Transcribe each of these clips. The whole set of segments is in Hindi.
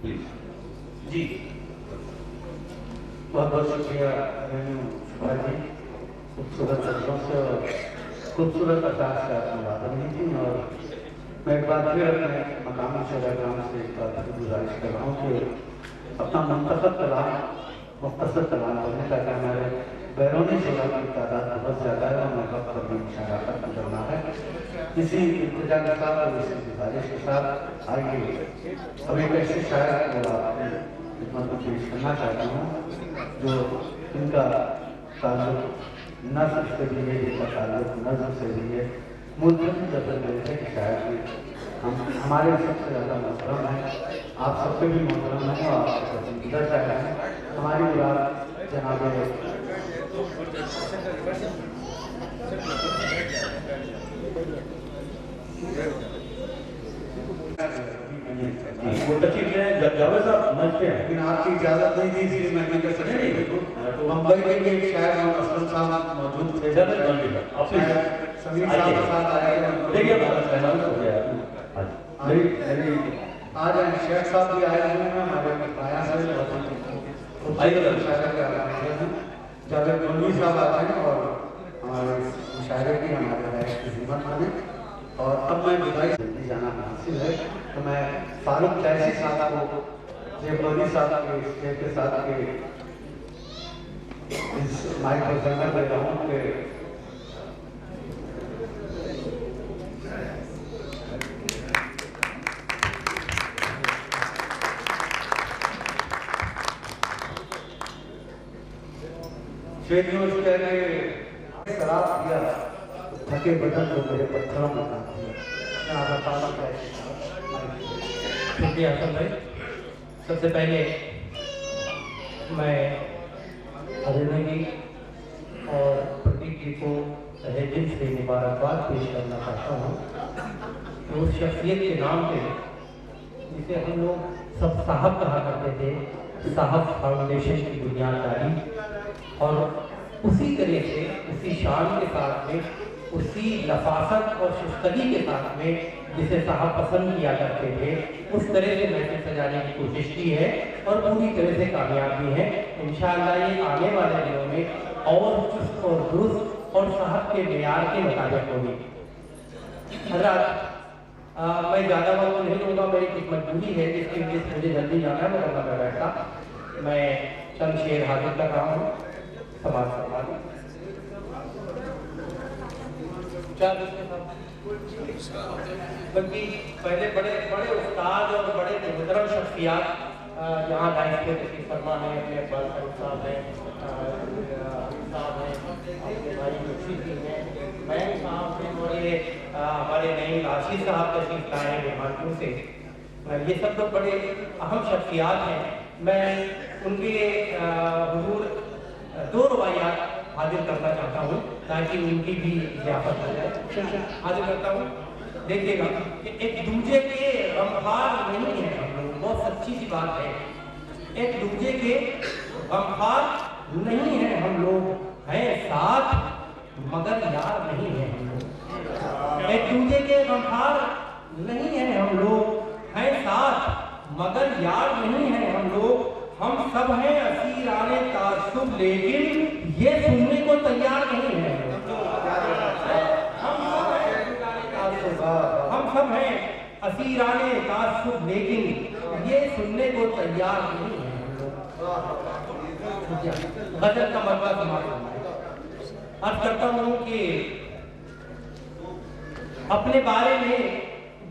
प्लीज। जी बहुत बहुत शुक्रिया शुभा जी, खूबसूरत शब्दों से और खूबसूरत अंदाज से आपने बात नहीं थी। और मैं एक बार फिर अपने मकामी शहरग्राम से एक बार फिर गुजारिश कर रहा हूँ कि अपना मुख्तसर कलाम पढ़ने का हमारे बैरूनी शोरा की तादाद बहुत ज़्यादा है और मैं वक्त पर भी मुशारकत करना है। इसी इंतजाम के साथ और इसी गुजारिश के साथ आइए अब एक ऐसे शायर को आपकी खिदमत में पेश करना चाहता हूँ जो इनका ताल्लुक नज़्म से भी है, इनका ताल्लुक नज़्म से भी है। मुल्ज़िम जबरदस्त है कि शायद हम हमारे सबसे ज़्यादा मोहतरम हैं, आप सबसे भी मोहतरम हैं और आपसे पसंदीदा शायर हैं हमारी मुराद जनाब वो तकलीफ है जावेद साहब मंच पे हैं, लेकिन आपकी इजाज़त नहीं थी इसलिए मैं नहीं कर सकता। नहीं मुंबई के भी एक शायर और असलम साहब मौजूद थे, जावेद बंदी का आप समीर साहब के साथ आए हैं। देखिए पहचान हो गया मेरी आज शेख साहब भी आए हुए हैं हमारे पाया से जावेद बंदी साहब आए हैं और हमारे मुशायरे की हमारे राइट की हिम्मत बने। और अब मैं बुधाई जल्दी जाना हासिल है तो मैं फारूक कैसी साहब को जेबलोनी साहब के स्टेज के साथ के इस माइक को संगर दे रहा हूँ कि शेख यूसुफ ने शराब किया थके बदन को मेरे पत्थरों में काम किया। शुक्रिया हसन भाई। सबसे पहले मैं अभिनय जी और प्रतीक जी को तहे दिल से मुबारकबाद पेश करना चाहता हूँ कि उस शख्सियत के नाम पे जिसे हम लोग सब साहब कहा करते थे, साहब फाउंडेशन की बुनियाददारी, और उसी तरह से उसी शान के साथ में उसी लफाफत और शुष्कगी के साथ में जिसे साहब पसंद किया करते थे उस तरह से महफिल सजाने की कोशिश की है और पूरी तरह से कामयाब भी है। इंशाअल्लाह ये आने वाले दिनों में और चुस्त और दुरुस्त और साहब के मेयार के मुताबिक होगी। हज़रात मैं ज़्यादा वक्त नहीं लूँगा, मेरी कुछ मजबूरी है जिसकी वजह से मुझे जल्दी जाना है, मैं वरना मैं बैठता। मैं चंद शेर हाजिर कर रहा हूँ समाज समाज बल्कि पहले बड़े बड़े उस्ताद और बड़े मुहतरम शख्सियात यहाँ लाइफ पे तशरीफ फरमा है, अपने इकबाल साहब हैं, साहब हैं, अपने भाई मुर्शीद जी हैं, मैं साहब हैं और ये हमारे नई आशीष साहब तशरीफ लाए हैं बुरहानपुर से। ये सब लोग बड़े अहम शख्सियात हैं। मैं उनके हुजूर दो रवायात हाजिर करना चाहता हूँ ताकि उनकी भी ज़ियाफत हो जाए। हाजिर करता हूँ। देखिएगा कि एक दूजे के गमखार नहीं है हम लोग, बहुत सच्ची सी बात है। एक दूजे के गमखार नहीं है हम लोग, हैं साथ मगर यार नहीं है हम लोग। एक दूजे के गमखार नहीं है हम लोग, हैं साथ मगर यार नहीं है हम लोग। हम सब हैं असीराने तासुब लेकिन ये सुनने को तैयार नहीं है। हम सब हैं असीराने तासुब लेकिन ये सुनने को तैयार नहीं है। गजल का मरवा समाप्त अर्ज करता हूँ कि अपने बारे में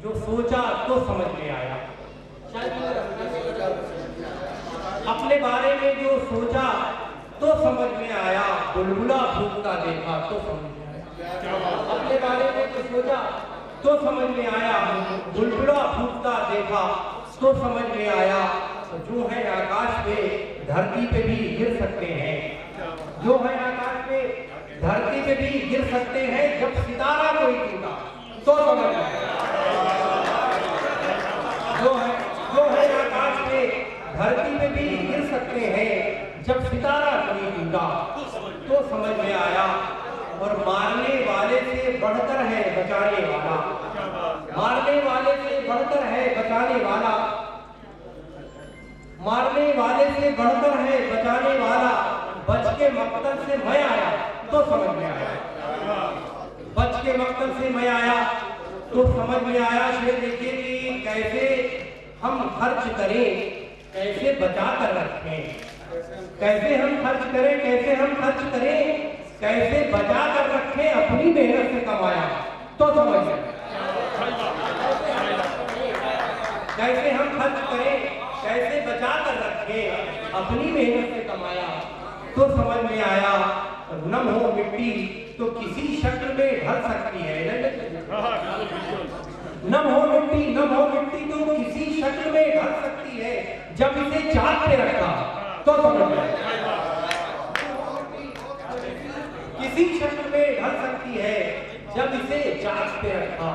जो सोचा तो समझ में आया, अपने बारे में जो सोचा तो समझ में आया, बुलबुला फूकता देखा तो समझ में आया। अपने बारे में जो सोचा तो समझ में आया, बुलबुला फूकता देखा तो समझ में आया। जो है आकाश पे धरती पे भी गिर सकते हैं, जो है आकाश पे धरती पे भी गिर सकते हैं। जब सितारा कोई टूटा तो समझ में आया। जो है आकाश पे धरती पे भी गिर सकते हैं, जब सितारा कोई टूटा तो समझ में आया। और मारने वाले से बढ़कर है बचाने वाला, मारने वाले से बढ़कर है बचाने वाला। मारने वाले से बढ़कर है बचाने वाला, बच के मकतल से मैं आया तो समझ में आया, बच के मकतल से मैं आया तो समझ में आया। शेर देखिए कि कैसे हम खर्च करें, कैसे बचा कर रखें, कैसे हम खर्च करें, कैसे हम खर्च करें, कैसे बचा कर रखें, अपनी मेहनत से कमाया तो समझ में आया। कैसे हम खर्च करें, कैसे बचा कर रखें, अपनी मेहनत से कमाया तो समझ में आया। नम हो मिट्टी तो किसी शक्ल में ढल सकती है, नम हो मिट्टी, नम हो मिट्टी तो किसी शक्ल में ढल सकती है, जब इसे चाक पे रखा तो समझ में आया। किसी शक्ल में ढल सकती है, जब इसे चाक पे रखा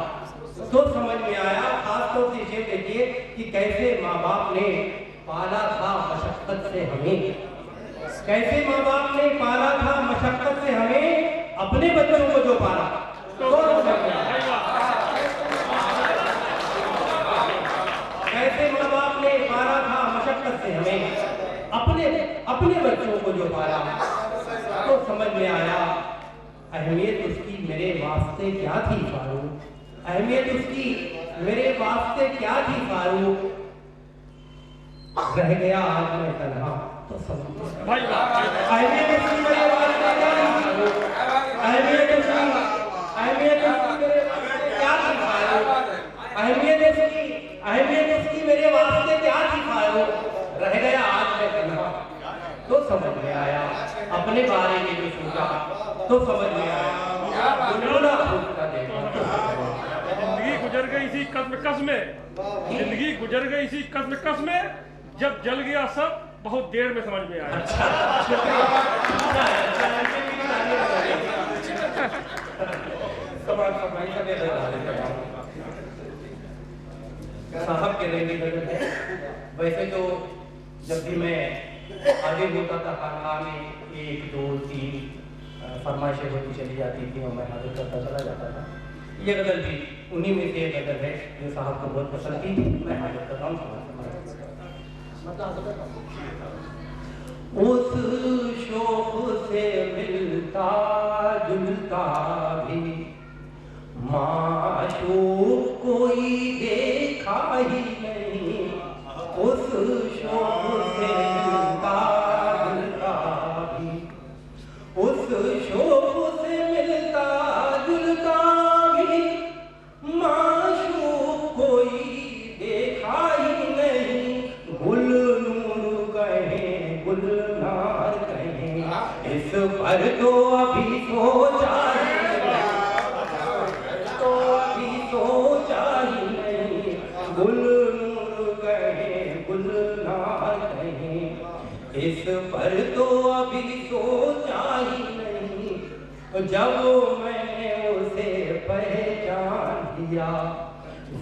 तो समझ में आया। खासतौर से ये देखिए कि कैसे माँ बाप ने पाला था मशक्कत से हमें, कैसे माँ बाप ने पाला था मशक्कत से हमें, अपने बच्चों को जो पाला तो समझ में आया। कैसे माँ बाप ने पाला था मशक्कत से हमें, अपने बच्चों को जो पाला तो समझ में आया। अहमियत उसकी मेरे वास्ते क्या थी फारूक, अहमियत उसकी मेरे वास्ते क्या थी फारूक, रह गया आज मैं तन्हा तो समझ में आया। अहमियत उसकी मेरे वास्ते क्या थी फारूक, अहमियत उसकी मेरे वास्ते क्या थी फारूक, अहमियत उसकी मेरे वास्ते क्या थी फारूक, रह गया आज मैं तन्हा तो समझ में आया। अपने बारे में जो सोचा तो समझ में आया। जिंदगी गुजर गई इसी कस में, जिंदगी गुजर गई इसी कस में, जब जल गया सब बहुत देर में समझ में आया। साहब के रहने लगे थे। वैसे तो जब भी मैं आगे होता था खानका में 1 2 3 फरमाइशें होती चली जाती थी और मैं हाजिर करता चला जाता था। ये गजल भी उन्हीं में से एक गजल है जो साहब को बहुत पसंद थी, मैं हाजिर कर रहा हूँ। उस शौक से मिलता जुलता भी माशूक कोई देखा ही नहीं, उस शौक से मिलता जुलता भी, उस शौक से मिलता जुलता भी माशूक कोई देखा ही नहीं। गुल नूर कहें गुलनार कहें, इस पर तो अभी सोचा ही नहीं, गुल नूर कहें गुलनार कहें, इस पर तो अभी सोचा ही नहीं। जब मैंने उसे पहचान लिया,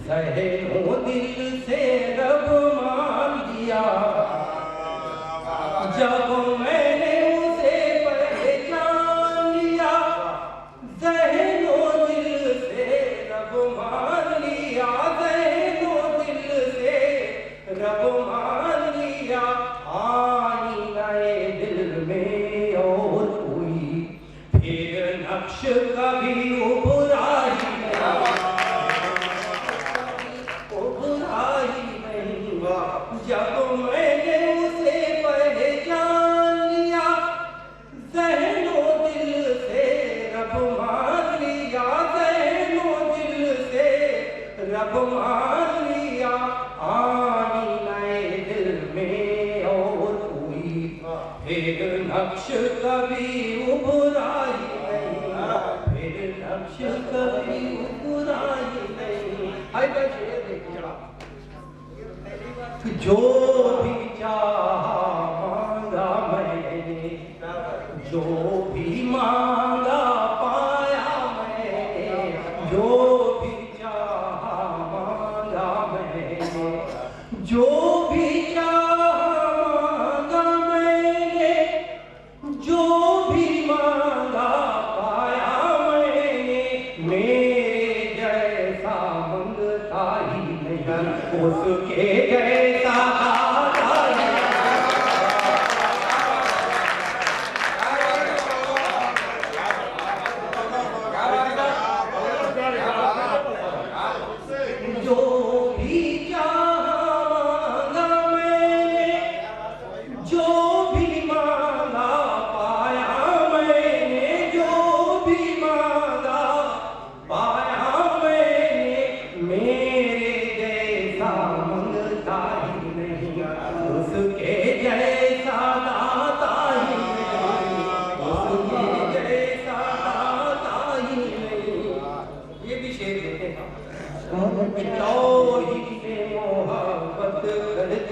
ज़हनो दिल से रब मान लिया, जब मैंने उसे पहचान लिया, ज़हनो दिल से रब मान लिया, ज़हनो दिल से रब मान लिया। आनी नए दिल में और कोई फिर नक्श कभी उभरा ही नहीं, जब मैंने उसे पहचान लिया, ज़हनो दिल से रब मान लिया, ज़हनो दिल से रब मान लिया। आनी नए दिल में और कोई फिर नक्श कभी उभरा ही नहीं, फिर नक्श कभी उभरा ही नहीं। जो भी चाहा मांगा मैंने, जो भी मांगा पाया मैंने, जो भी चाहा मांगा मैंने, जो भी चाहा मांगा मैंने, जो भी मांगा पाया मैंने। मेरे जैसा मंगता ही नहीं, उसके जैसा आता ही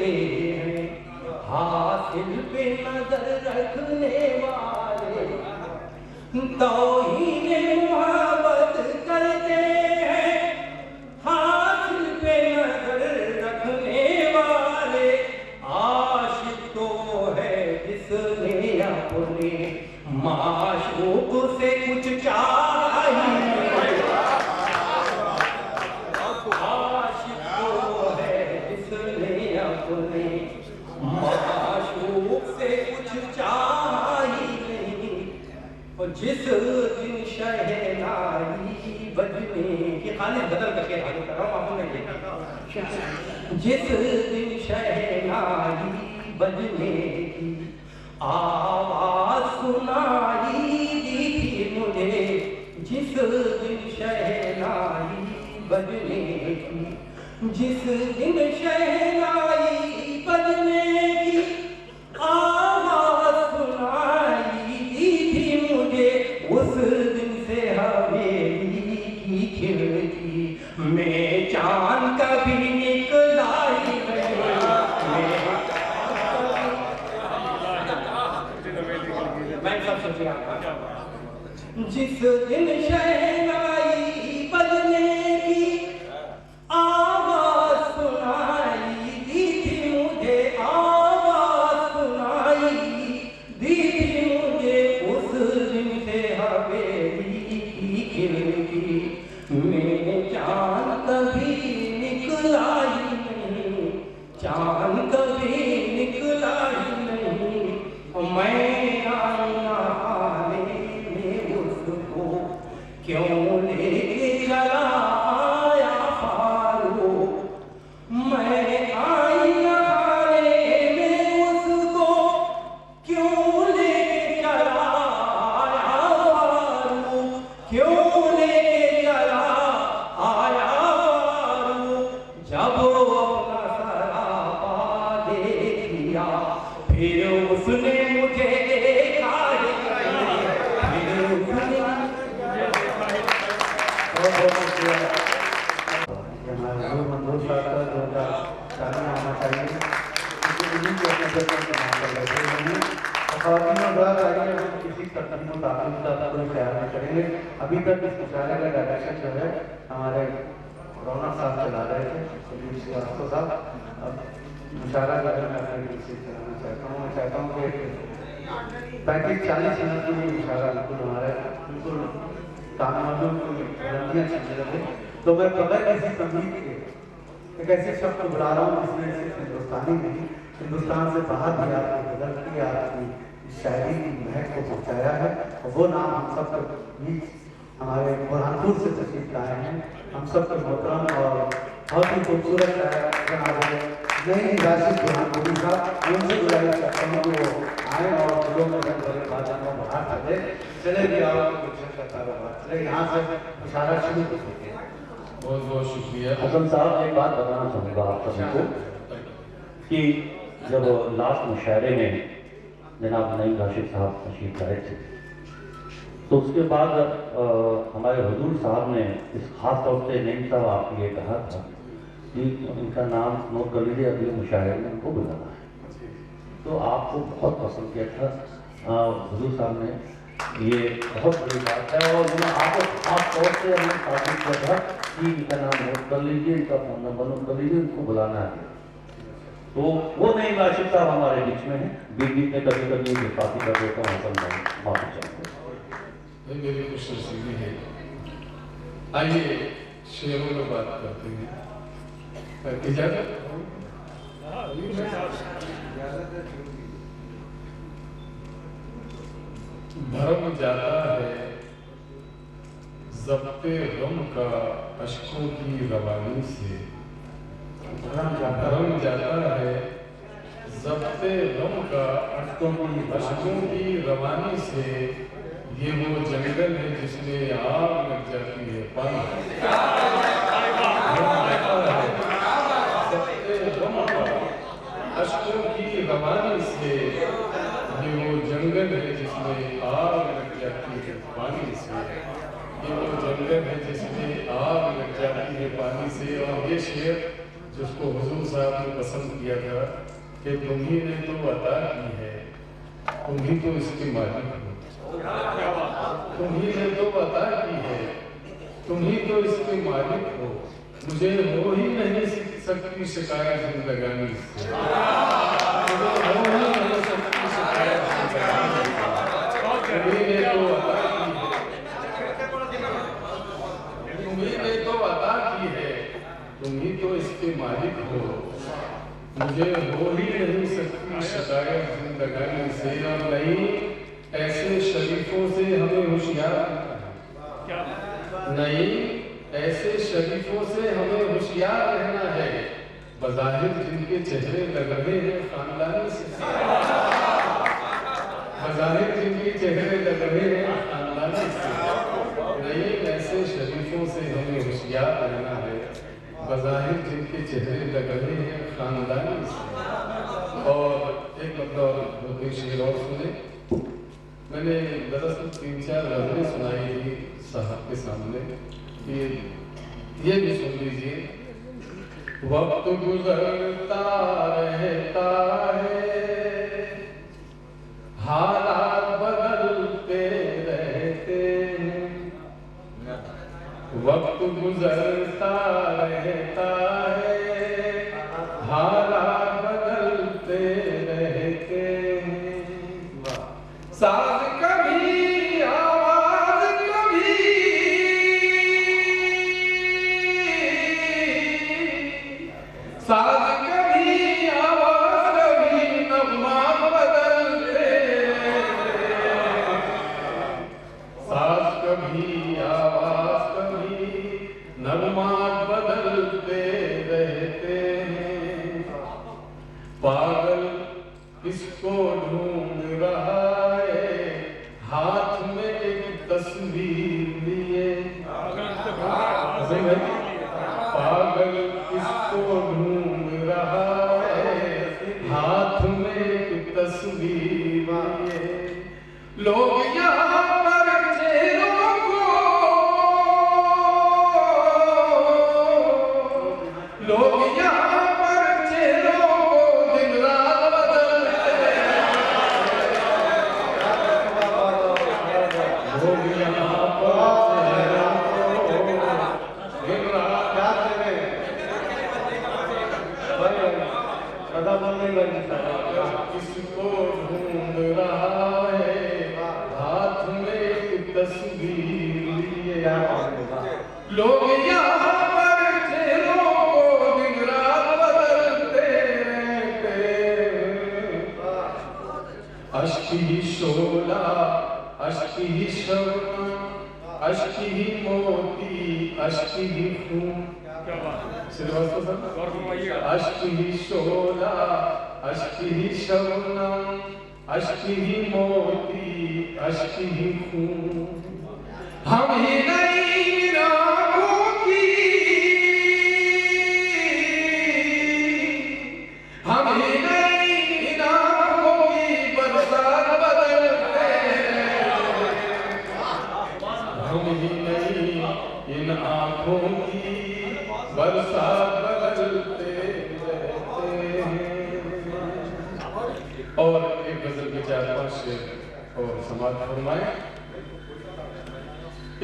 होते हैं, हासिल पे नजर रखने वाले तौहीन मोहब्बत करते हैं, हासिल पे नजर रखने वाले आशिक तो है जिसने अपने माशूक से कुछ चाहिए, आशिक तो है जिसने अपने माशूक से कुछ चाहिए, और जिस दिन शहनाई बजने की खाली बदल करके आगे कर रहा हूँ आपको मैं जिस दिन शहनाई बजने की आवाज सुनाई दी थी मुझे, जिस दिन शहनाई बजने की, जिस दिन शहनाई बजने की आवाज सुनाई दी थी मुझे, उस दिन से हवेली की खिड़की में चांद कभी निकला ही नहीं, मैं सब सोचिए जिस दिन शहनाई बजने की आवाज सुनाई दी थी मुझे, आवाज सुनाई दी थी मुझे, उस दिन से हवेली की खिड़की में चांद कभी निकला ही नहीं, चांद कभी निकला ही नहीं, मैं आईना आने में उसको क्यों लेके चला आया फारूक, मैं आईना आने में उसको क्यों लेके चला आया फारूक, क्यों लेके चला आया फारूक, जब अपना सरापा देख लिया फिर उसने मुझे देखा ही नहीं, फिर उसने हमारे गुरु मंदोर साहब का 2004 में आना चाहिए, इन्हीं के अपने दर्शन के नाम पर बैठे हुए हैं। खवातीनों द्वारा आइए हम किसी तरतीब को कोई तैयार नहीं करेंगे। अभी तक इस मुशायरे का डायरेक्शन जो है हमारे रौनक साहब चला रहे थे, श्रीवास्तव साहब। अब मुशायरा का मैं कराना चाहता हूँ, मैं चाहता हूँ कि 35-40 मिनट के लिए मुशायरा बिल्कुल हमारे बिल्कुल कानून बुलंदियाँ चलने लगे, तो मैं बगैर किसी संगीत के एक ऐसे शब्द को बुला रहा हूँ जिसमें सिर्फ हिंदुस्तानी नहीं, हिंदुस्तान से बाहर भी आपने बदल के आपकी शायरी की महक को पहुँचाया है, और वो नाम हम सब बीच हमारे बुरहानपुर से तशरीफ लाए हैं। हम सब के मोहतरम और बहुत ही खूबसूरत नहीं राशिद बुरहानपुरी साहब, उनसे गुजारिश करता हूँ कि वो आए और दिलों में बड़े बाजार में बाहर चले चले भी आओ चले यहाँ से इशारा शुरू कर सकते हैं। बहुत बहुत शुक्रिया। हसन साहब, एक बात बताना चाहूँगा आप सभी को कि जब लास्ट मुशायरे में जनाब नईम राशिद साहब तशरीफ लाए थे, तो उसके बाद हमारे हुजूर साहब ने इस खास तौर से नईम साहब आपको ये कहा था कि उनका नाम नोट कर लीजिए, अगले मुशायरे में उनको बुलाना है, तो आपको बहुत पसंद किया था हुजूर साहब ने, ये बहुत बड़ी बात है। और उन्होंने आपको खास तौर से हमें ताकीद किया था कि इनका नाम नोट कर लीजिए, इनका फोन नंबर नोट कर लीजिए, उनको बुलाना है। तो वो नईम राशिद साहब हमारे बीच में है, बीच बीच में कभी कभी बातें कर देता हूँ, हसन भाई माफी चाहते हैं। मेरी खुश नसीबी है। आइए शेरों में बात करते हैं। इजाजत भरम जाता है ज़ब्ते गम का अश्कों की रवानी से, भरम जाता है ज़ब्ते गम का अश्कों की रवानी से, ये वो जंगल है जिसमें आग लग जाती है पानी, अश्कों की रवानी से, ये वो जंगल है जिसमें आग लग जाती है पानी से, ये वो जंगल है जिसमें आग लग जाती है पानी से। और ये शेर जिसको हुजूर साहब ने पसंद किया था कि तुम्ही ने तो अता की है, तुम ही तो इसके मालिक हो। तुम्ही ने तो अता की है, तुम ही तो इसके मालिक हो। मुझे हो ही नहीं सकती शिकायत जिंदगानी से, मुझे हो ही नहीं सकती शिकायत जिंदगानी से। तुम्ही ने तो अता की है, तुम्ही ने तो अता की है, तुम ही तो इसके मालिक हो। मुझे हो ही नहीं सकती शिकायत जिंदगानी से। और नहीं, ऐसे शरीफों से हमें होशियार नहीं, ऐसे शरीफों से हमें होशियार रहना है, बज़ाहिर जिनके चेहरे लग रहे हैं खानदानी से, बज़ाहिर जिनके चेहरे लग रहे हैं खानदानी से। नहीं, ऐसे शरीफों से हमें होशियार रहना है, बज़ाहिर जिनके चेहरे लग रहे हैं खानदानी से। और एक मतलब दो शेर और सुने। मैंने दरअसल 3-4 गज़लें सुनाई थी साहब के सामने, ये भी सुन लीजिए। वक्त गुजरता रहता है, हालात बदलते रहते हैं, वक्त गुजरता रहता है, हालात बदलते रहते हैं। साज कभी आवाज कभी, साज कभी आवाज कभी, नगमा बदलते, साज कभी आवाज कभी, नगमा बदलते रहते हैं। पागल किसको ढूंढ रहा है, हाथ में एक तस्वीर लिए। पागल किसको ढूंढ रहा है, हाथ में एक तस्वीर लिए। लोग यहाँ पर चेहरों को, लोग यहाँ पर चेहरों को दिन रात बदलते, लोग यहाँ पर चेहरों को दिन रात किसको ढूंढ रहा है, हाथ में एक तस्वीर लिए। लोग यहाँ पर चेहरों को दिन रात बदलते रहते। अश्क ही शोला, अश्क ही शबनम, अश्क ही मोती, अश्क ही खून। अश्क ही शोला, अश्क ही शबनम, अश्क ही मोती, अश्क ही खून। हम ही नहीं राहों की, हम ही नहीं राहों की बरसात बदलते, हम ही नहीं इन आँखों की बरसात बदलते रहते हैं। और एक गजल के 4-5 शेर और समाप्त फरमाए।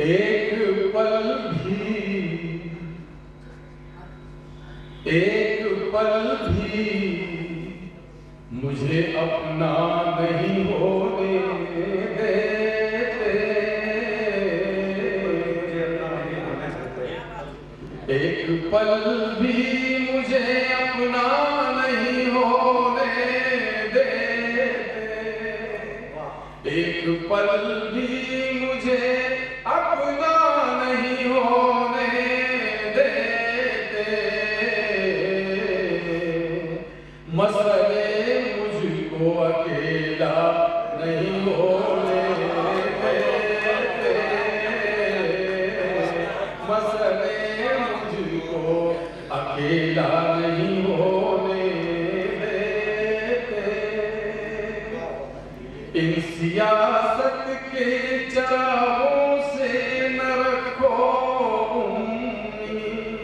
एक पल भी मुझे अपना नहीं होने देते, एक पल भी मुझे अपना नहीं होने देते, एक पल भी मुझे अपना नहीं होने देते। मसले मुझको अकेला नहीं होने देते, मसले मुझको अकेला नहीं होने देते। इन सियासत के चरागों से न रखो उम्मीद,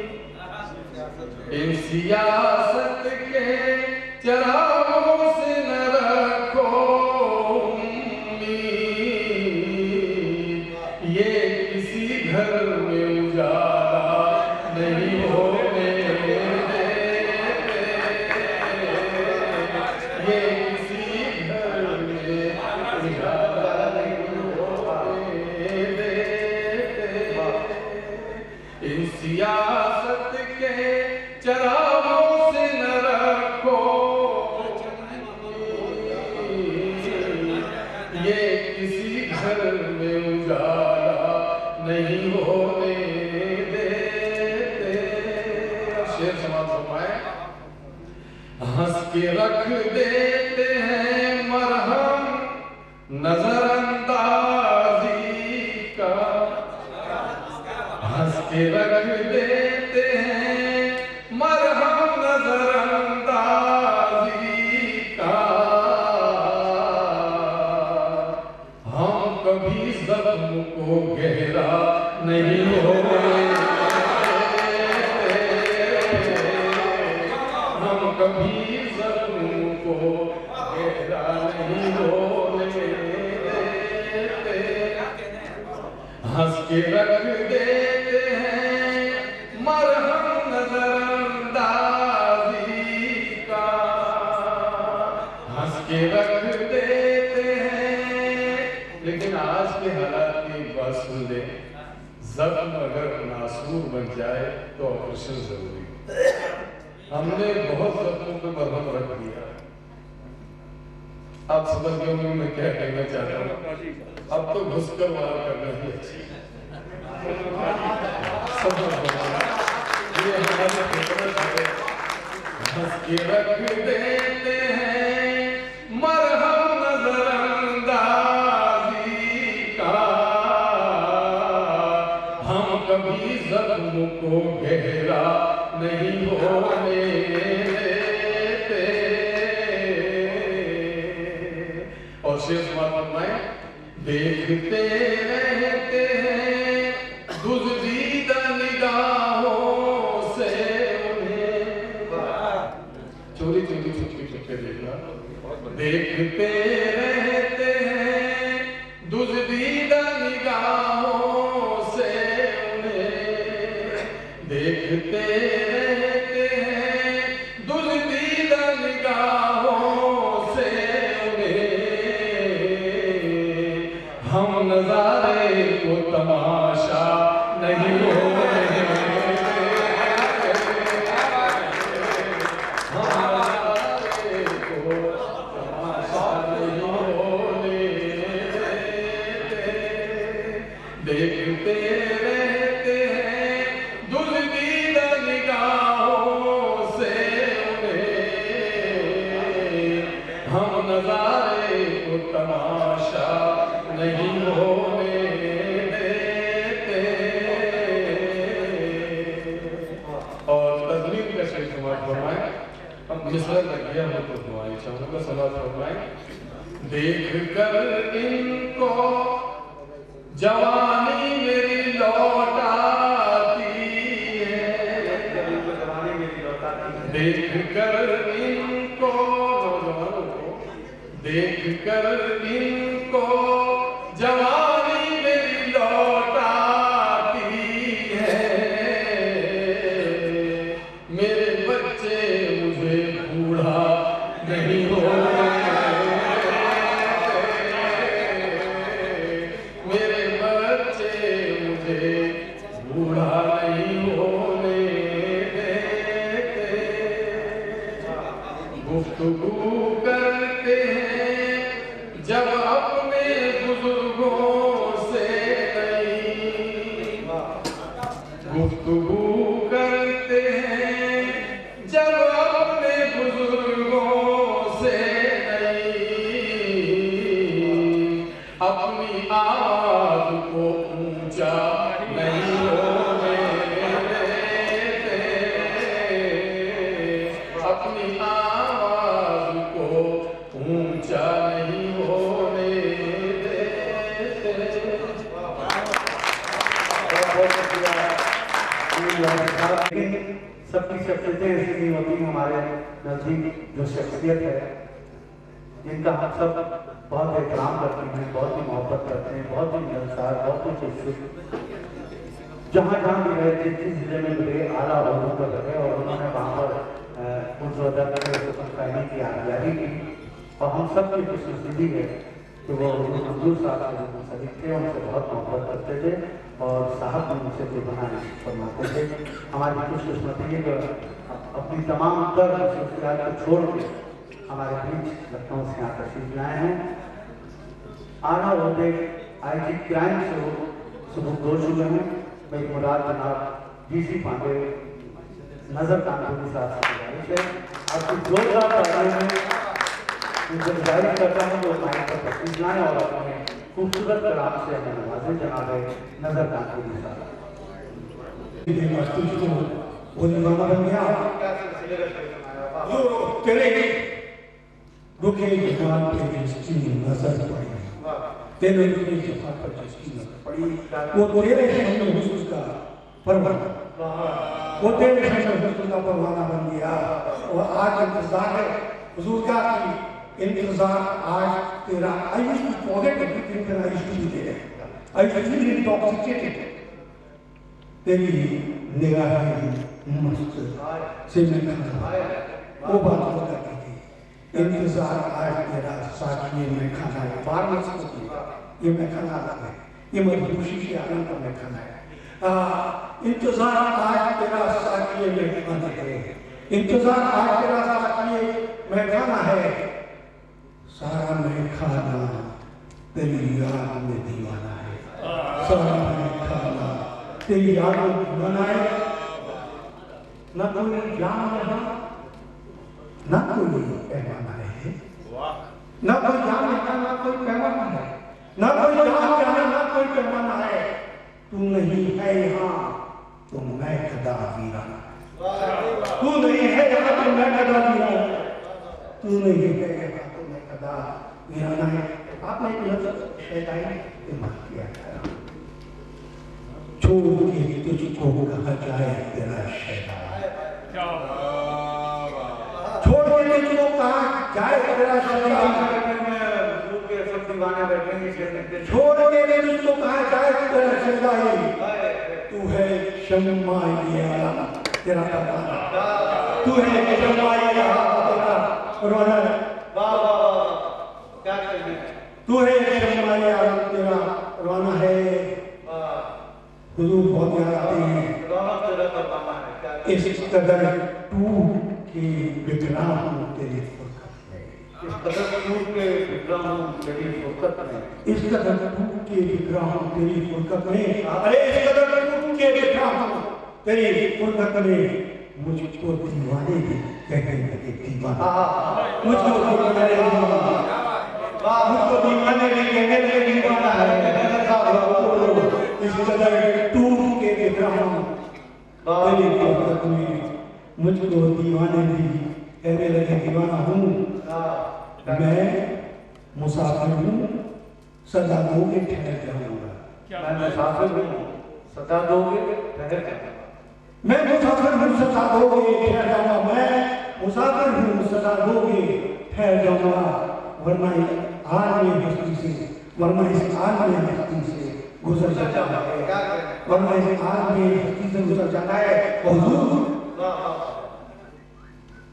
इन सियासत के चरागों से न रखो उम्मीद, ये किसी घर में उजाला नहीं होने देते, ये किसी घर में उजाला नहीं होने देते। इन सियासत के चरागों से न रखो, ये किसी घर में उजाला नहीं होने देते। शेर समाप्त फरमाए। हंस के रख देते हैं मरहम नजरअंदाजी का, हंस के रख देते हैं मरहम नजरअंदाजी का। हम कभी जख्म को गहरा नहीं होने देते, हम कभी जख्म को गहरा नहीं होने देते। हंस के रख देते हैं मरहम नजरअंदाजी का, हंस के रख देते हैं। लेकिन आज के हालात की बात सुन ले, जख्म अगर नासूर बन जाए तो ऑपरेशन जरूरी। हमने बहुत जख्मों पे मरहम रख दिया। आप समझ गए होंगे मैं क्या कहना चाहता हूँ। अब तो घुसकर वार करना ही अच्छी है। ये हमारी फितरत है। हंस के रख देते हैं मरहम नजरअंदाजी का, हम कभी जख्म को गहरा नहीं होने देते। और शेर समाप्त फरमाए। देखते रहते हैं दुज़दीदा निगाहों से उन्हें, चोरी चोरी छुपके छुपके देखना। देखते रहते हैं दुज़दीदा निगाहों से उन्हें, देखते रहते हैं दुज़दीदा निगाहों से उन्हें। हम नजारे को तमाशा नहीं होने देते, हम नजारे को तमाशा नहीं होने देते। देखते रहते हैं दुज़दीदा निगाहों से उन्हें, हम नजारे को तमाशा नहीं होने देते। और तस्वीर का शेर समाप्त फरमाए। अब मिसरा लग गया हो तो दुआएं चाहूंगा, समाप्त फरमाए। देख कर इनको जवानी मेरी लौट आती है, देख कर इनको नौजवानों को, देख कर इनको जवानी मेरी लौट आती है। मेरे बच्चे मुझे बूढ़ा नहीं होने देते, मेरे बच्चे मुझे बूढ़ा नहीं होने देते। गुफ्तगू करते हैं जब अपने बुजुर्गों से नहीं, गुफ्तगू करते हैं जब अपने बुजुर्गों से नहीं, अपनी आवाज को ऊंचा नहीं होने देते, अपनी आवाज को ऊंचा नहीं होने देते। सबकी शख्सियतें ऐसी नहीं होती, हमारे नज़दीक जो शख्सियत है जिनका हम सब बहुत एहतराम करते हैं, बहुत ही मोहब्बत करते हैं, बहुत ही मिलनसार, बहुत ही खुशबू, जहाँ जहाँ भी रहे, जिस जिले में भी रहे, आला उर्दू पर रहे और उन्होंने वहाँ पर उस वजह कहने की आज़ादी की। और हम सब की खुशनसीबी है कि वो मंजूर साहब से मुंसलिक थे, उनसे बहुत मोहब्बत करते थे और साहब भी उनसे बेबना फरमाते थे। हमारी खुशकिस्मती है कि अपनी तमाम कर मसरूफियात को छोड़ के हमारे बीच लखनऊ से यहाँ तशरीफ लाए हैं। आना होते IG क्राइम से वो सुबुकदोश हुए हैं। मैं मुराद जनाब DC पांडे नजर कानपुरी साहब से गुजारिश है, आपकी जोरदार तालियों में उनसे गुजारिश करता हूँ वो माइक पर तशरीफ लाएं और अपने खूबसूरत कलाम से हमें नवाजें। जनाब नजर कानपुरी साहब तेरे रुके जहान पे जिसकी नजर पड़ी, तेरे रुके जहान पर जिसकी नजर पड़ी, वो तेरे सामने हुस्न का परवाना, वो तेरे सामने हुस्न का परवाना बन गया। और आज इंतजार है हुजूर का कि इंतजार आज तेरा I used to forget everything that I used to do, I used to feel intoxicated. तेरी निगाहें मस्त से मैं वो बात हो जाती थी। इंतजार आज तेरा साथी में खाना है, बार मत ये मैं खाना है, ये मजबूरी के आनंद का मैं खाना है। इंतजार आज तेरा साथी में खाना है, इंतजार आज तेरा साथी में खाना है। सारा मैं खाना तेरी याद में दीवाना है, सारा मैं खाना तेरी याद में दीवाना है। न कोई जान रहा न कोई पैमाना है, न कोई जान रहा न कोई पैमाना है, न कोई जान रहा न कोई पैमाना है। तू नहीं है यहाँ तो मैं कदा वीराना, तू नहीं है यहाँ तो मैं कदा वीराना, तू नहीं है यहाँ तो मैं कदा वीराना है। आपने एक लफ्ज़ शैतानी इस्तेमाल किया है, छोड़ के तुझको कहा जाए तेरा शैतान, छोड़ के तुझको कहा जाए तेरा शैतान, छोड़ के तुझको कहा जाए तेरा शैतान। तू है शम्मा ये आलम तेरा परवाना, तू है शम्मा ये आलम तेरा परवाना, तू है शम्मा ये आलम तेरा परवाना है। हुजूर बहुत याद आते हैं, इस कदर टूट के बिखरा हूँ तेरी फुरकत में, इस कदर टूट के बिखरा हूँ तेरी फुरकत में, इस कदर टूट के बिखरा हूँ तेरी फुरकत में। अरे इस कदर टूट के बिखरा हूँ तेरी फुरकत में। मुझको दीवाने भी कहने लगे दीवाना, मुझको दीवाने भी कहने लगे दीवाना है। इस कदर टूट के बिखरा हूँ तेरी फुरकत में, मुझको दीवाने भी कहने लगे दीवाना हूँ। मैं मुसाफिर हूँ सदा दोगे ठहर जाऊंगा, मैं मुसाफिर हूँ सदा दोगे ठहर जाऊंगा, मैं मुसाफिर हूँ सदा दोगे ठहर जाऊंगा, मैं मुसाफिर हूँ सदा दोगे ठहर जाऊंगा। वरना आज में हस्ती से, वरना इस आज में हस्ती से गुजर जाना है, वरना इस आज में हस्ती से गुजर जाना है। हुजूर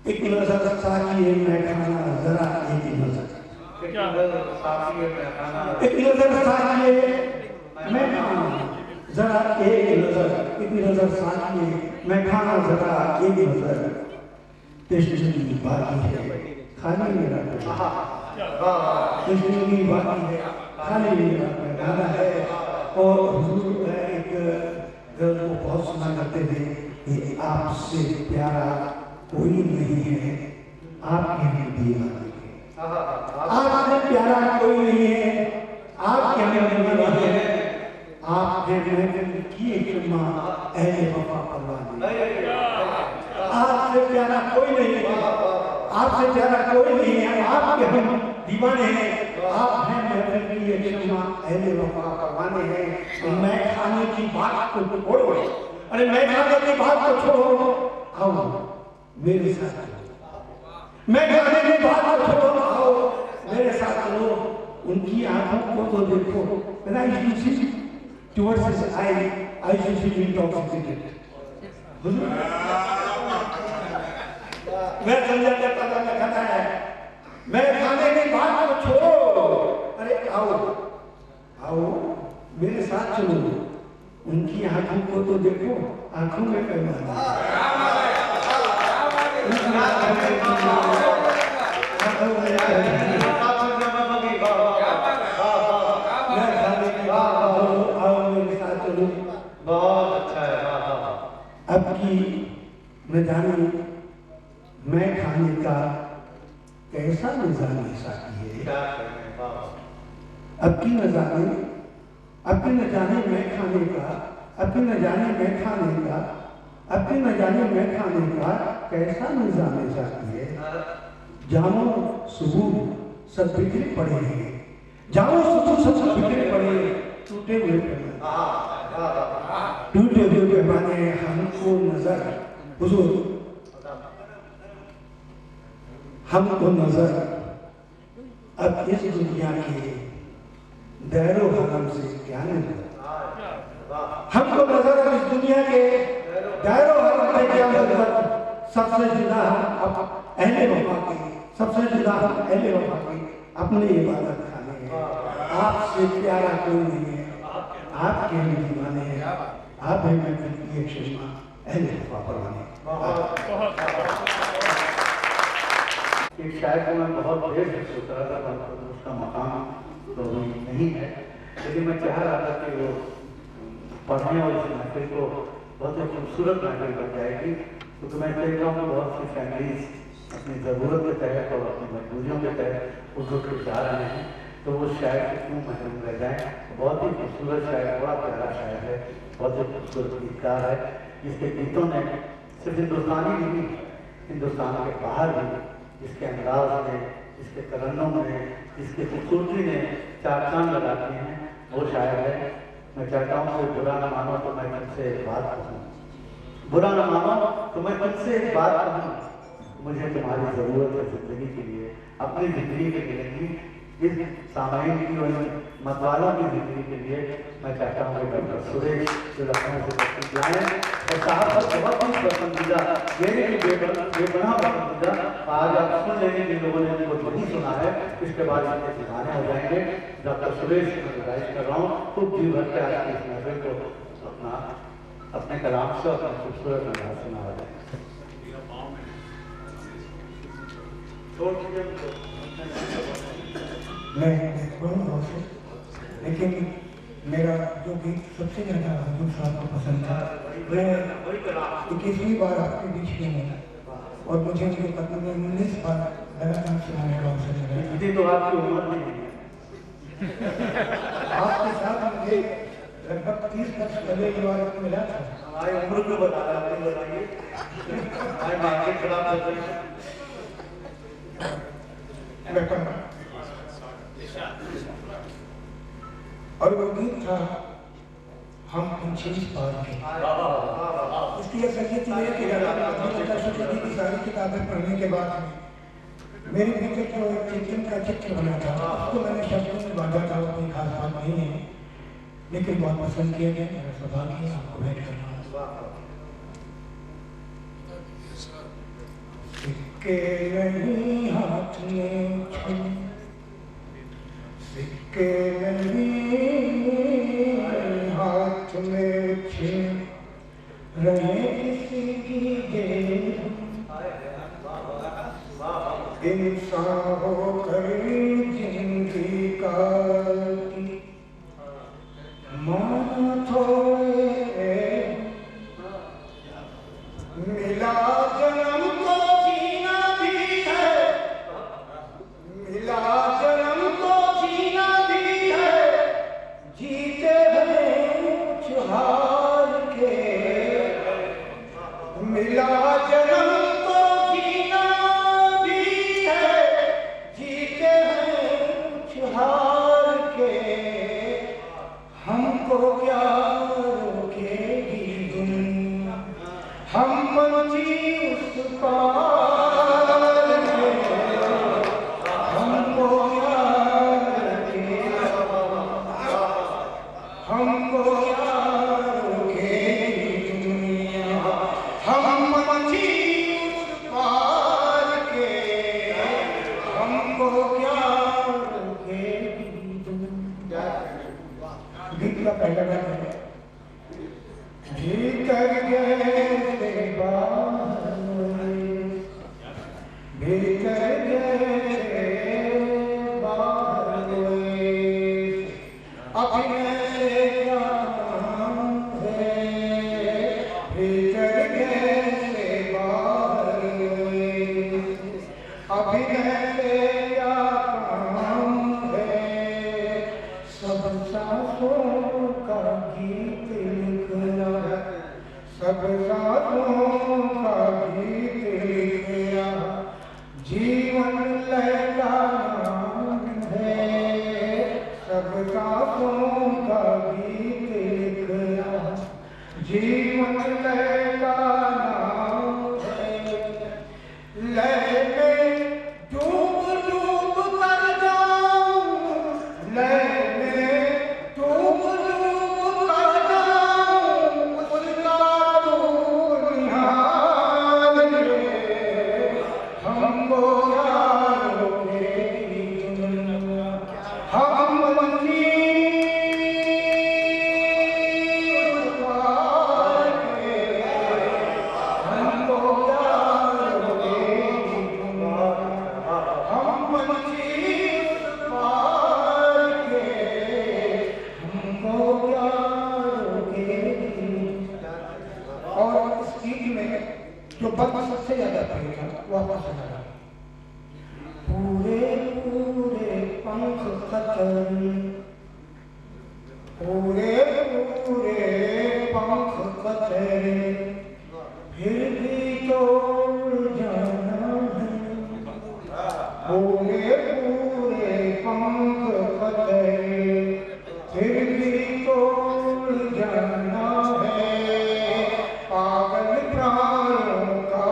एक नजर साकी मैं खाना जरा एक नजर, एक नजर साकी मैं खाना जरा एक नजर, एक नजर साकी मैं खाना जरा एक नजर। तेरी बाकी है खाली मेरा तेरी बाकी है खाली मेरा गाना है। और हुजूर एक वो बहुत सुना करते थे कि आपसे प्यारा कोई नहीं है, आपके लिए दीवाना है, आपसे प्यारा कोई नहीं है, आपके लिए दीवाना है। आपके महफिल की खिदमा ऐ वफा परवाने, आपसे प्यारा कोई नहीं है, आपसे प्यारा कोई नहीं है, आपके हम दीवाने हैं। आप हैं महफिल की खिदमा ऐ वफा परवाने हैं। मैं खाने की बात को छोड़ो, अरे मैं खाने की बात को छोड़ो, आओ मेरे साथ चलो। मैं गाने की बात छोड़ो, आओ मेरे साथ चलो। उनकी आंखों को तो देखो। When I used to see towards his eye, I used to be intoxicated. मैं समझा करता था मैं खाता है, मैं खाने की बात को छोड़ो, अरे आओ आओ मेरे साथ चलो। उनकी आंखों को तो देखो, आंखों में पैमाना बहुत अच्छा है। अब की न जाने मैं खाने का कैसा निजाम साथी है। अब की न जाने मैं खाने का, अब की न जाने मैं खाने का, अब की न जाने मैं खाने का कैसा निजाम साथी है। जानो सुबह सब बिखरे पड़े हैं, जानो सुबह सब बिखरे पड़े, टूटे हुए पैमाने हमको नजर, हुजूर हमको नजर अब इस दुनिया के दैरो हरम से क्या नजर। हमको नजर अब इस दुनिया के दैरो हरम से क्या नजर। सबसे जुदा अब अहले वफा के, सबसे जुदा अहले वफा के अपने इबादत खाने हैं। आपसे प्यारा कोई नहीं है, आपके हम दीवाने हैं, आप हैं मैं की एक चश्मा अहले वफा परवाने। एक शायर को मैं बहुत देर से सोच रहा था, उसका मकाम तो नहीं है, लेकिन मैं चाह रहा था कि वो पढ़ने और इस महफिल को बहुत ही खूबसूरत महफिल बन जाएगी। क्योंकि मैं देख रहा हूँ बहुत सी फैमिलीज अपनी ज़रूरत के तहत और अपनी मजबूरियों के तहत उठ उठ जा रहे हैं, तो वो शायर से क्यों महरूम रह जाएँ। बहुत ही खूबसूरत शायर, बड़ा प्यारा शायर है, बहुत ही खूबसूरत गीतकार है, जिसके गीतों ने सिर्फ हिंदुस्तानी नहीं, हिंदुस्तान के बाहर भी जिसके अंदाज में, जिसके तरन्नुम में, जिसकी खूबसूरती ने चार चांद लगाते हैं, वो शायर है। मैं चाहता हूँ कि बुरा न मानो तो मैं तुमसे एक बात कहूँ, बुरा न मानो तो मैं तुमसे एक बात कहूँ, मुझे तुम्हारी ज़रूरत है ज़िंदगी के लिए, अपनी ज़िंदगी के लिए, इस सामाइन की और मतवालों की ज़िंदगी के लिए। मैं चाहता हूँ कि डॉक्टर सुरेश जो लखनऊ से तशरीफ लाएँ और साहब का बहुत ही पसंदीदा, मेरे लिए बेपनाह पसंदीदा, आज आप सुन लेंगे जिन लोगों ने उनको नहीं सुना है, इसके बाद इनके सिखाने हो जाएंगे। डॉक्टर सुरेश की मैं गुजारिश कर रहा हूँ खूब जी भर के आज इस महफिल को अपने कलाम से अपने खूबसूरत अंदाज से नवाजा जाए। मैं बोलूँगा उसे, लेकिन मेरा जो गीत सबसे ज़्यादा हुजूर साहब को पसंद था, मैं 21वीं बार आपके बीच में हूँ और मुझे उनके कदमों में 19 बार लगातार सुनाने का अवसर मिला। मुझे तो आपकी उम्र नहीं है, आपके साथ मुझे लगभग 30 वर्ष पहले ये बार मिला था। हमारी उम्र को बता रहा है, बताइए हमारे मार्केट खराब कर रही है। और वो गीत था हम पंचीस पार के। इसकी असलियत ये है कि की सारी किताबें पढ़ने के बाद मेरे भीतर जो एक चिंतन का चित्र बना था, उसको मैंने शब्दों में बांधा था। कोई खास बात नहीं है, लेकिन बहुत पसंद किया गया। मेरा सौभाग्य है आपको भेंट करना। सिक्के नहीं हाथ में छुए, सिक्के नहीं हाथ में छुए, रहे किसी की जेब, इंसान होकर जिंदगी काटी, माना थोड़े मिला जन्म को जीना भी है, मिला जन्म को जीना भी है, जीते हैं कुछ हार के, मिला जन्म को जीना भी है, हमको क्या रोकेगी तुम। गीत का पहला गाना है भीतर जैसे बाहर, भीतर जैसे बाहर, अपने क्या है, भीतर जैसे बाहर, अपने क्या काम है, सब सांसों का गीत लिखना, सब सांसों का गीत लिखना, जीवन लहका नाम है, सब सांसों का गीत लिखना, जीवन लहका नाम है। लय में डूब डूब कर जाऊं, लय में डूब डूब कर जाऊं, उसका तू निहाल ले, हमको क्या रोकेगी दुनिया, हम मंजीर पार के, हमको क्या रोकेगी दुनिया, हम मंजीर पार के, हमको क्या रोकेगी। और इस गीत में जो पद सबसे ज्यादा प्रिय था वो आपको सुना, पूरे पूरे पंख कतरे, पूरे पूरे पंख कतरे, फिर भी तो उड़ जाना है, पूरे पूरे पंख कतरे, फिर भी तो उड़ जाना है, पागल प्राणों का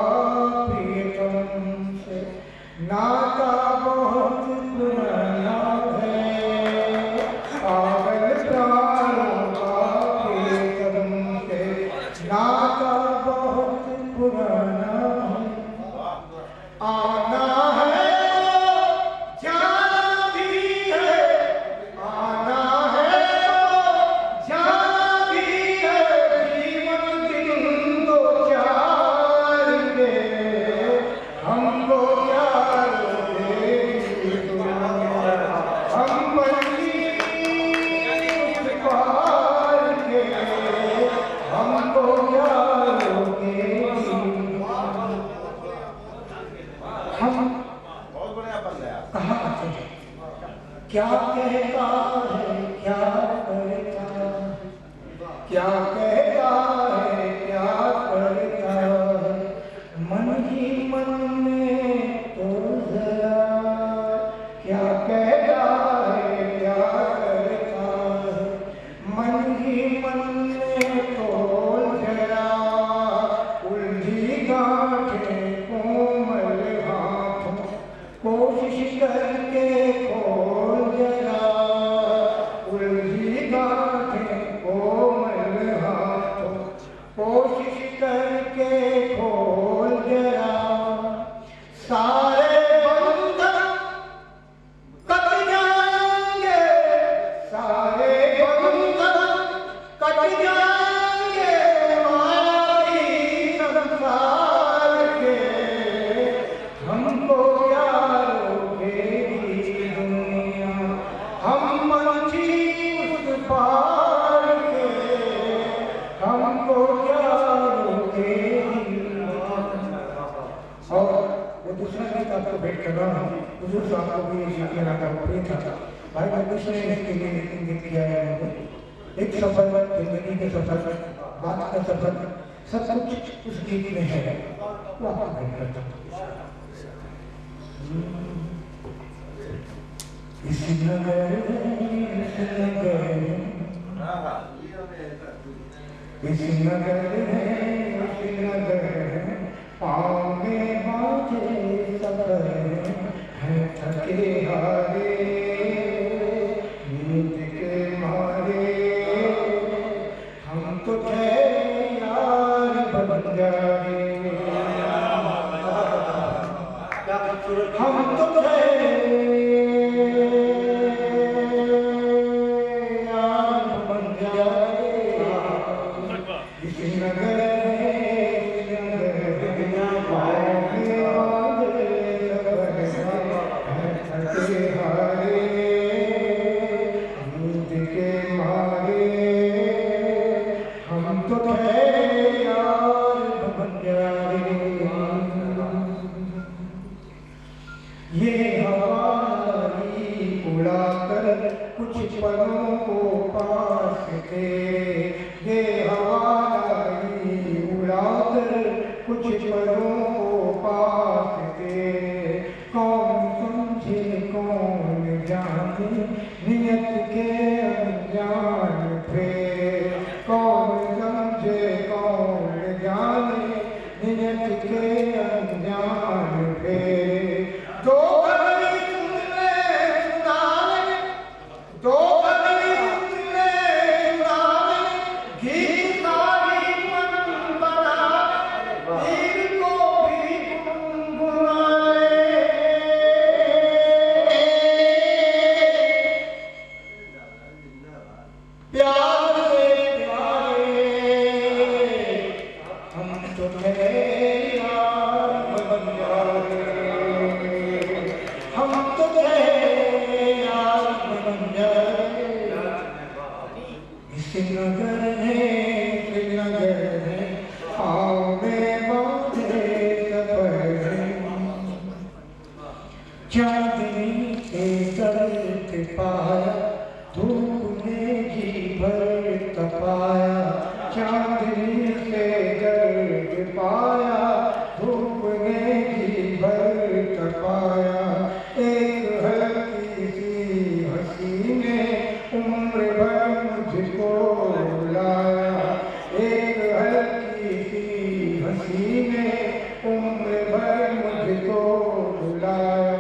प्रियतम से नाता बहुत पुराना है, पागल प्राणों का प्रियतम से नाता बहुत पुराना है। आना है जाना भी है, आना है जाना भी है, जीवन दिन दो चार में, हमको क्या रोकेगी दुनिया, हम मंजीर पार के, हमको क्या रोकेगी। हम कहाँ आते हैं, क्या कहता है, क्या करता है, क्या कहता है, क्या करता है, मन ही मन में तो जरा, क्या कहता है, क्या करता है, मन ही मन में तो जरा, उलझी गांठें कोमल हाथों, कोशिश करके खोल जरा, उलझी गांठें कोमल हाथों, कोशिश करके खोल जरा, सारे बंधन कट जाएंगे, सारे बंधन कट जाएंगे, हमारी संसार के, हमको क्या रोकेगी दुनिया, हम मंजीर उस पार के, हमको क्या रोकेगी। और वो दूसरा गीत आपको भेंट कर रहा हूँ, हुजूर साहब को भी ये गीत गाना का प्रिय था, भाई बाबूश ने इसके लिए गीत किया है मुझे। एक सफर, जिंदगी के सफर, बात का सफर, सब कुछ उस गीत में है, वो आपको भेंट करता हूँ। इस नगर में, इस नगर में, इस नगर में, इस नगर में, पाँव में बांधे सफर हैं थके हारे, नींद के मारे, हम तो ठहरे यार बन जाए, हम तो ठहरे कुछ पलों को पास तेरे, ये हवाई उड़ाकर कुछ पलों को पास तेरे। कौन समझे कौन जाने नियत के अनजान फेरे, कौन समझे कौन जाने नियत के अनजान फेरे। दो घड़ी सुन ले सुनाने, दो घड़ी सुन ले सुनाने, गीत सारी मन बना वीर को भी गुनगुना ले। प्यार से प्यारे हम तो तेरे यार बन जाए, हम तो तेरे यार बन जाए। इस नगर है आओ में बांधे सफर है, चांदनी से करते पाया धूप ने जी भर तपाया, चांदनी से गर्द पाया धूप ने जी भर तपाया। एक हल्की सी हंसी ने उम्र भर मुझको रुलाया, एक हल्की सी हंसी ने उम्र भर मुझको रुलाया।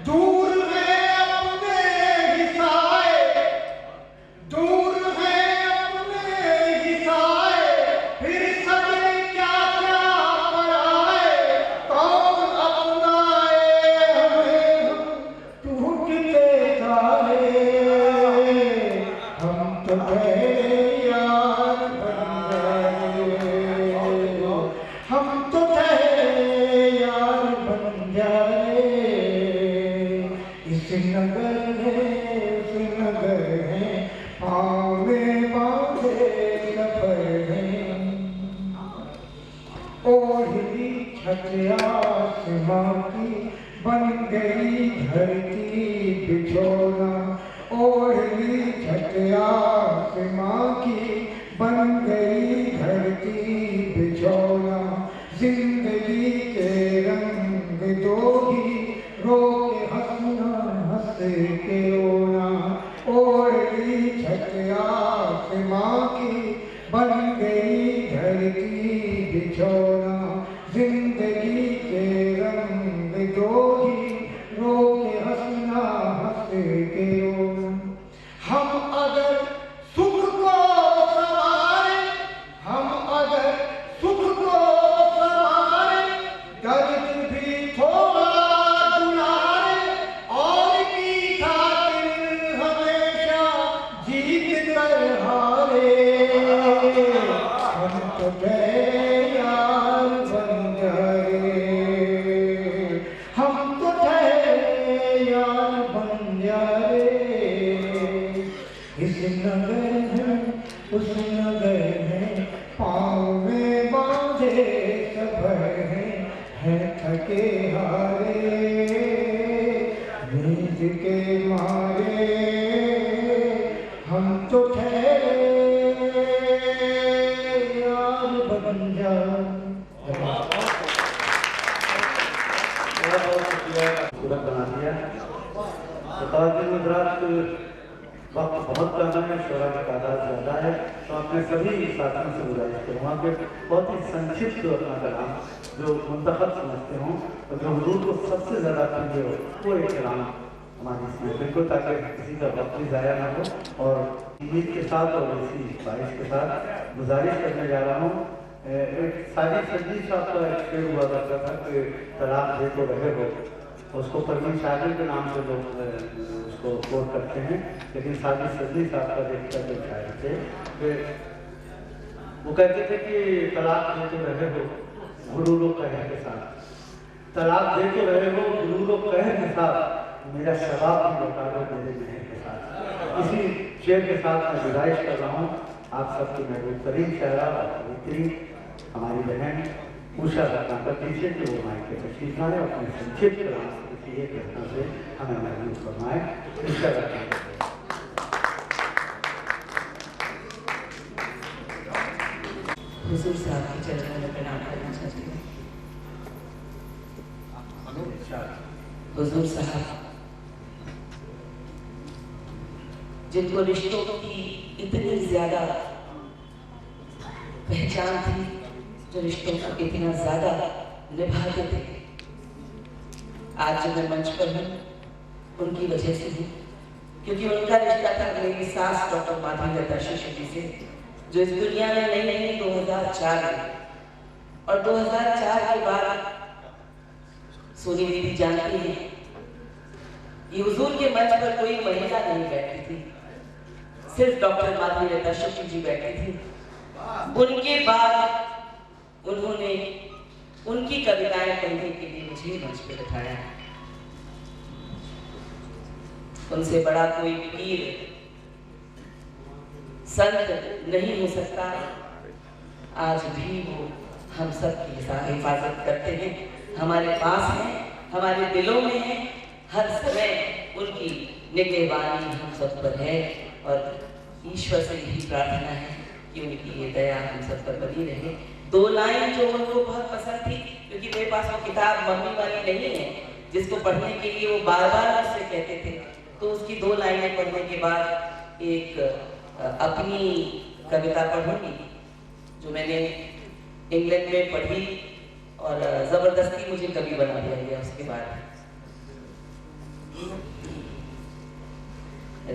दूर है अपने ही साए, दूर है अपने ही साए, फिर सजे क्या क्या पराए। कौन अपनाए हमें हम टूटते जाए, हम तो तेरे यार बन जाए, हम तो तेरे यार बन जाए। इस नगर है पाँव में बांधे सफर है, ओढ़ी छत आसमां की बन गई धरती बिछोना, ओढ़ी छत आसमां की बन गई धरती बिछोना। जिंदगी के रंग दो ही रोके हंसना हंस के रोना, ओढ़ी छत आसमां की बन गई धरती बिछोना। जिंदगी के रंग दो ही रोके हंसना हंस के रोना। हम अगर सुख को संवारे, हम अगर सुख को संवारे, दर्द भी थोड़ा दुलारे, और की खातिर हमेशा जीत कर हारे। हम तो तेरे यार बन जाए, हम तो तेरे यार बन जाए। इस नगर है उस नगर है पाँव में बांधे सफर है थके हारे नींद के मारे। हम तो ठहरे यार बन जाए। पूरा बना दिया। बता दें गुजरात वक्त बहुत कम है, शोरा की तादाद ज़्यादा है, तो अपने सभी साथियों से गुजारिश करूँगा कि बहुत ही संक्षिप्त अपना कलाम जो मुंतखब समझते हों और जो हुजूर को सबसे ज़्यादा प्रिय हो वो एक कलाम हमारी इसमें बिल्कुल, ताकि किसी का वक्त भी ज़ाया ना हो। और उम्मीद के साथ और इसी ख्वाहिश के साथ गुजारिश करने जा रहा हूँ। एक साजिद सज्जी साहब का एक शेर हुआ करता था कि तलाक दे तो रहे हो, उसको परवीन शागिर के नाम से लोग उसको कोट करते हैं, लेकिन साजिद सज्जी साहब का देखकर जो शायर थे वो कहते थे कि तलाक दे तो रहे हो गुरूरो कहर के साथ, तलाक दे तो रहे हो गुरूरो कहर के साथ, मेरा शबाब भी लौटा दो मेरे महर के साथ। इसी शेर के साथ मैं गुजारिश कर रहा हूँ आप सबकी महबूब तरीन शायरा और बेहतरीन हमारी बहन उषा रखना कर दीजिए कि वो माइक के तशरीफ लाए और अपने संक्षिप्त किसी एक घटना से हमें महबूब फरमाए। उषा रखना हुजूर साहब के चरणों में प्रणाम करना चाहती हूँ। हुजूर साहब जिनको रिश्तों की इतनी ज्यादा पहचान थी, जो रिश्तों को इतना ज्यादा निभाते थे, आज जो मैं मंच पर हूँ उनकी वजह से हूँ, क्योंकि उनका रिश्ता था मेरी सास डॉक्टर माधवी लता शेट्टी से, जो इस दुनिया में नहीं आई 2004 में। और 2004 के बाद सोनी दीदी जानती है ये हुजूर के मंच पर कोई महिला नहीं बैठती थी, सिर्फ डॉक्टर माधवी लता शेट्टी जी बैठी थी। उनके बाद उन्होंने उनकी कविताएं पढ़ने के लिए मुझे मंच पर बिठाया। उनसे बड़ा कोई पीर संत नहीं हो सकता। आज भी वो हम सब की हिफाजत करते हैं, हमारे पास हैं, हमारे दिलों में है, हर समय उनकी निगहबानी हम सब पर है। और ईश्वर से यही प्रार्थना है कि उनकी ये दया हम सब पर बनी रहे। 2 लाइन जो उनको बहुत पसंद थी, क्योंकि मेरे पास वो किताब मम्मी वाली नहीं है जिसको पढ़ने के लिए वो बार बार मुझसे कहते थे, तो उसकी 2 लाइनें पढ़ने के बाद एक अपनी कविता पढ़ूंगी जो मैंने इंग्लैंड में पढ़ी और जबरदस्ती मुझे कवि बना दिया गया। उसके बाद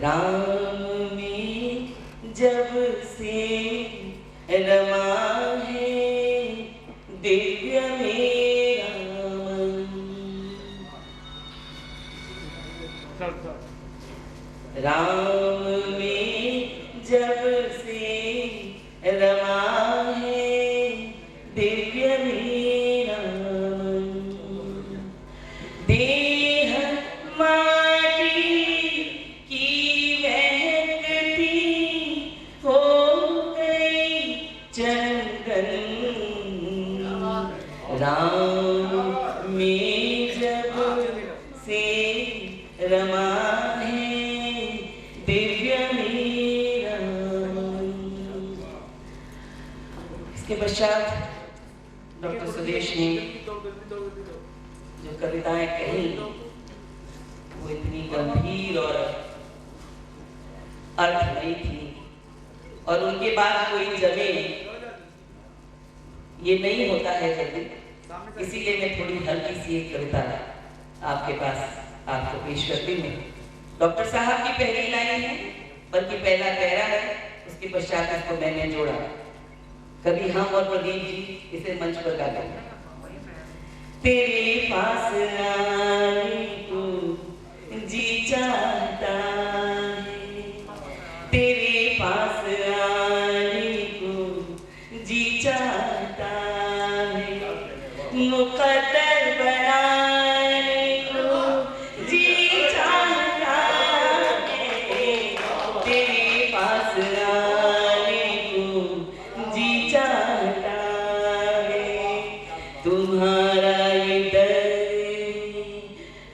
राम में जब से रमा है दिव्य मेरा मन, राम में जब से रमा है दिव्य मेरा मन, देह माटी की महकती हो गई चंदन, राम में जब से रमा के पश्चात डॉक्टर सुदेश ने जो कविताएं कही वो इतनी गंभीर और अर्थमयी थी। और उनके बाद कोई जमे ये नहीं होता है जल्दी, इसीलिए मैं थोड़ी हल्की सी एक कविता आपके पास आपको पेश करती हूँ। डॉक्टर साहब की पहली लाइन है, बल्कि पहला पैरा है, उसके पश्चात इसको मैंने जोड़ा। कभी हम और प्रदीप जी इसे मंच पर गाते हैं। तेरे पास आने को जी चाहता है, तेरे पास आने को जी चाहता है, मुकद्दर बनाने को जी चाहता है, तेरे पास आने को जी चाहता है, तुम्हारा ये दर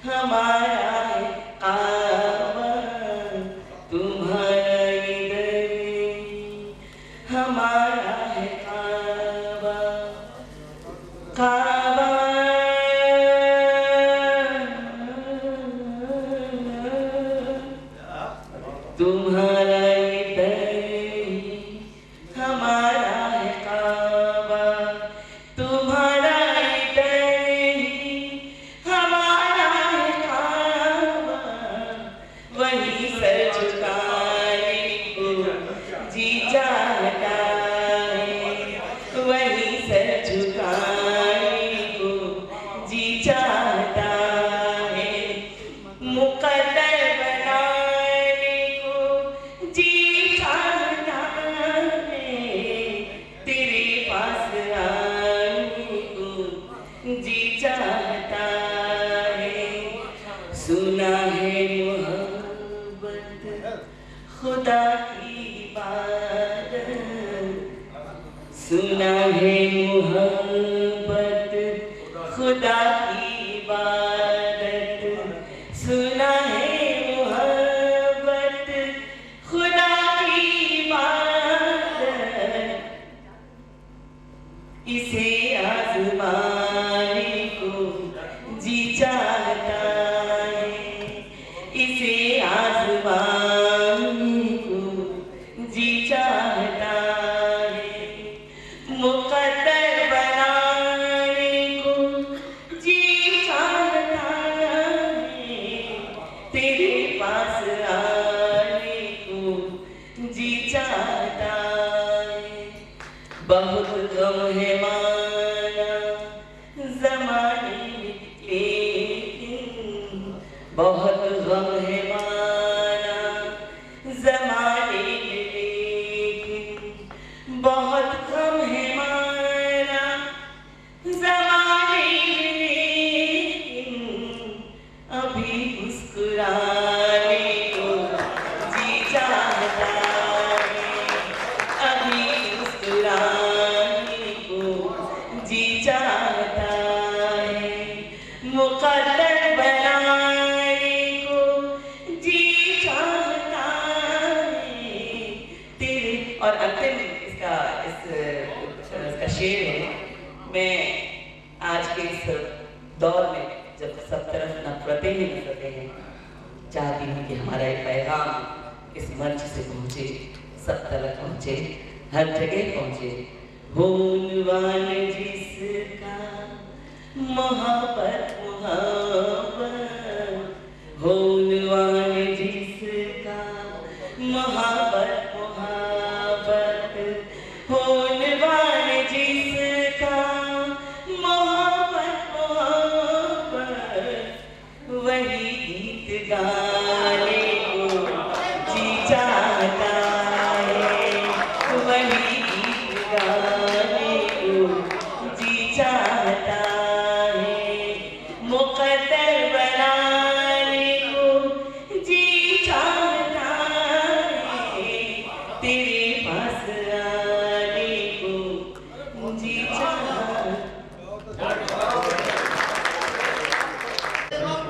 हमारा है काबा, तुम्हारा ये दर हमारा है काबा, काबा तुम्हारा ये दर हमारा है काबा, तुम्हारा ये दर हमारा है काबा, वहीं सर झुकाने को जी चाहता है, वहीं सर झुकाने को जी चाहता है, मुकद्दर बनाने को जी चाहता है, तेरे पास आने को जी चाहता है। सुना है मोहब्बत खुदा की इबादत, सुना है मोहब्बत खुदा की इबादत, सुना है मोहब्बत खुदा की इबादत, इसे आजमाने को जी चाहता है, मुकद्दर बनाने को जी चाहता है, तेरे पास आने को जी चाहता है। बहुत गम है माना ज़माने में, लेकिन बहुत गम है माना ज़माने में, लेकिन बहुत गम है माना ज़माने में, लेकिन अभी मुस्कुराने को जी चाहता है, अभी मुस्कुराने को जी चाहता है, मुकद्दर बनाने को जी चाहता है तेरे। और अंतिम इसका शेर है। मैं आज के इस दौर में जब सब तरफ नफरतें ही नफरतें हैं, चाहती हूँ कि हमारा एक पैगाम इस मंच से पहुँचे, सब तक पहुँचे, हर जगह पहुँचे। होनवान जिसका मोहब्बत मोहब्बत, होनवान जिसका मोहब्बत मोहब्बत, होनवान जिसका मोहब्बत मोहब्बत, वही गीत गा